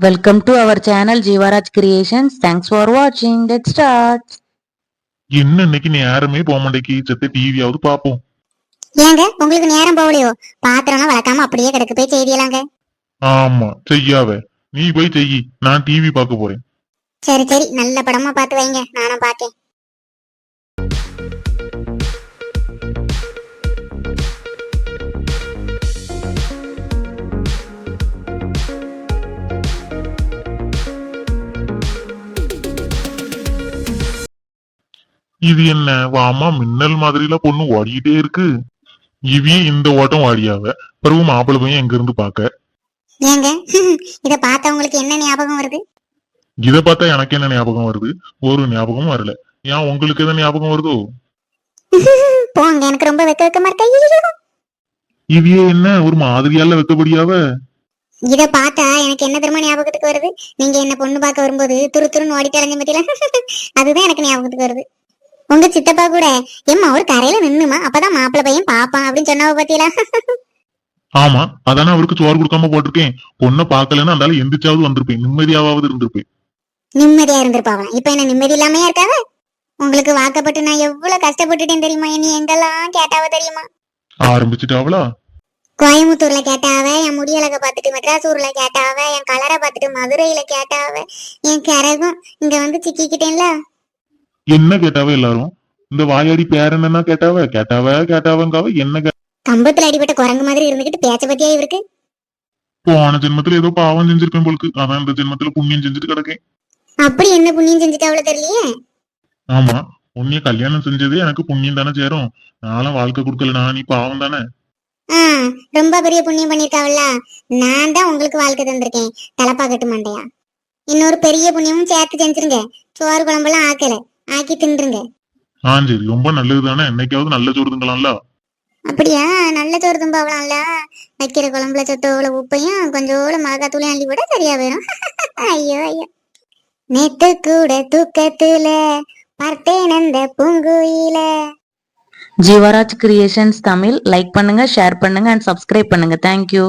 Welcome to our channel Jeevaraj Creations. Thanks for watching. Let's start. என்ன இன்னைக்கு நேரமே போக மாட்டேக்கு செத்த டிவியாவது பாப்போம். ஏங்க உங்களுக்கு நேரம் போகலையோ? பாத்திரம்லாம் வளர்க்காம அப்படியே கிடக்கு, போய் செய்தியலாங்க. ஆமா செய்யாவ, நீ போய் செய்யி, நான் டிவி பார்க்க போறேன். சரி சரி, நல்ல படமா பார்த்து வைங்க, நானும் பாக்கேன். இது என்ன வாமா மின்னல் மாதிரில பொண்ணு ஓடிக்கிட்டே இருக்கு. இவிய இந்த ஓட்டம் ஓடியாவ, பிறகு மாப்பிள்ளை பையன் எங்க இருந்து பாக்க. ஏங்க இத பார்த்தா உங்களுக்கு என்ன ஞாபகம் வருது? இத பார்த்தா எனக்கு என்ன ஞாபகம் வருது? ஒரு ஞாபகமும் வரல. ஏன் உங்களுக்கு எதாவது ஞாபகம் வருதோ? போங்க, எனக்கு ரொம்ப வெக்கமா இருக்க. இவிய என்ன ஒரு மாதிரியால வெக்கப்படியாவ? இத பார்த்தா எனக்கு என்ன தெரியுமா ஞாபகத்துக்கு வருது? நீங்க என்ன பொண்ணு பார்க்க வரும்போது துரு துருன்னு ஓடி தலைஞ்ச பத்தியில அதுதான் எனக்கு ஞாபகத்துக்கு வருது. உங்க சித்தப்பா கூட எம்மா ஒரு கரையில நின்னுமா, அப்பதான் மாப்பிள்ளை பையன் பாப்பான் அப்படின்னு சொன்னவ பத்தியில. ஆமா, அதானே அவருக்கு சோறு கொடுக்காம போட்டிருக்கேன். பொண்ணை பாக்கலன்னா அந்த எந்திரிச்சாவது வந்திருப்பேன், நிம்மதியாவது இருந்திருப்பேன். நிம்மதியா இருந்திருப்பாவலாம். இப்ப என்ன நிம்மதி இல்லாமையா இருக்காவ? உங்களுக்கு வாக்கப்பட்டு நான் எவ்வளவு கஷ்டப்பட்டுட்டேன் தெரியுமா? நீ எங்கெல்லாம் கேட்டாவ தெரியுமா? ஆரம்பிச்சுட்டாவளா? கோயம்புத்தூர்ல கேட்டாவ, என் முடியலக பாத்துட்டு மெட்ராஸூர்ல கேட்டாவ, என் கலரை பாத்துட்டு மதுரையில கேட்டாவ, என் கரகம் இங்க வந்து சிக்கிக்கிட்டேன்ல. என்ன கேட்டாவ எல்லாரும்? இந்த வாயாடி பேர் என்னன்னா கேட்டாவங்காவ என்ன கம்பத்துல அடிபட்ட குரங்கு மாதிரி இருந்துகிட்டு பேச்ச பத்தியா இவருக்கு. போன ஜென்மத்துல ஏதோ பாவம் செஞ்சிருப்பேன் போலுக்கு, அதான் இந்த ஜென்மத்துல புண்ணியம் செஞ்சுட்டு கிடக்கேன். அப்படி என்ன புண்ணியம் செஞ்சுட்டு அவ்வளவு தெரியலையே. ஆமா, உன்னைய கல்யாணம் செஞ்சதே எனக்கு புண்ணியம் தானே சேரும். நானும் வாழ்க்கை கொடுக்கல, நீ பாவம் தானே. ரொம்ப பெரிய புண்ணியம் பண்ணிருக்காவல்ல. நான் தான் உங்களுக்கு வாழ்க்கை தந்திருக்கேன், தலப்பா கட்டு மண்டையா. இன்னொரு பெரிய புண்ணியமும் சேர்த்து செஞ்சிருங்க. சோறு குழம்பெல்லாம் ஆக்கல, ஆக்கி தின்றுங்க. சரி, ரொம்ப நல்லது தானே. என்னைக்காவது நல்ல சோறு திங்கலாம்ல. அப்படியா? நல்ல சோறு தும்பாவலாம்ல. வைக்கிற குழம்புல சொத்தோல உப்பையும் கொஞ்சோட மிளகாத்தூளையும் அள்ளி கூட சரியா வேணும். ஐயோ ஐயோ, நேத்து கூட தூக்கத்துல பார்த்தேன் அந்த பூங்குயில. Jeevaraj Creations Tamil like பண்ணுங்க, ஷேர் பண்ணுங்க and subscribe பண்ணுங்க. Thank you.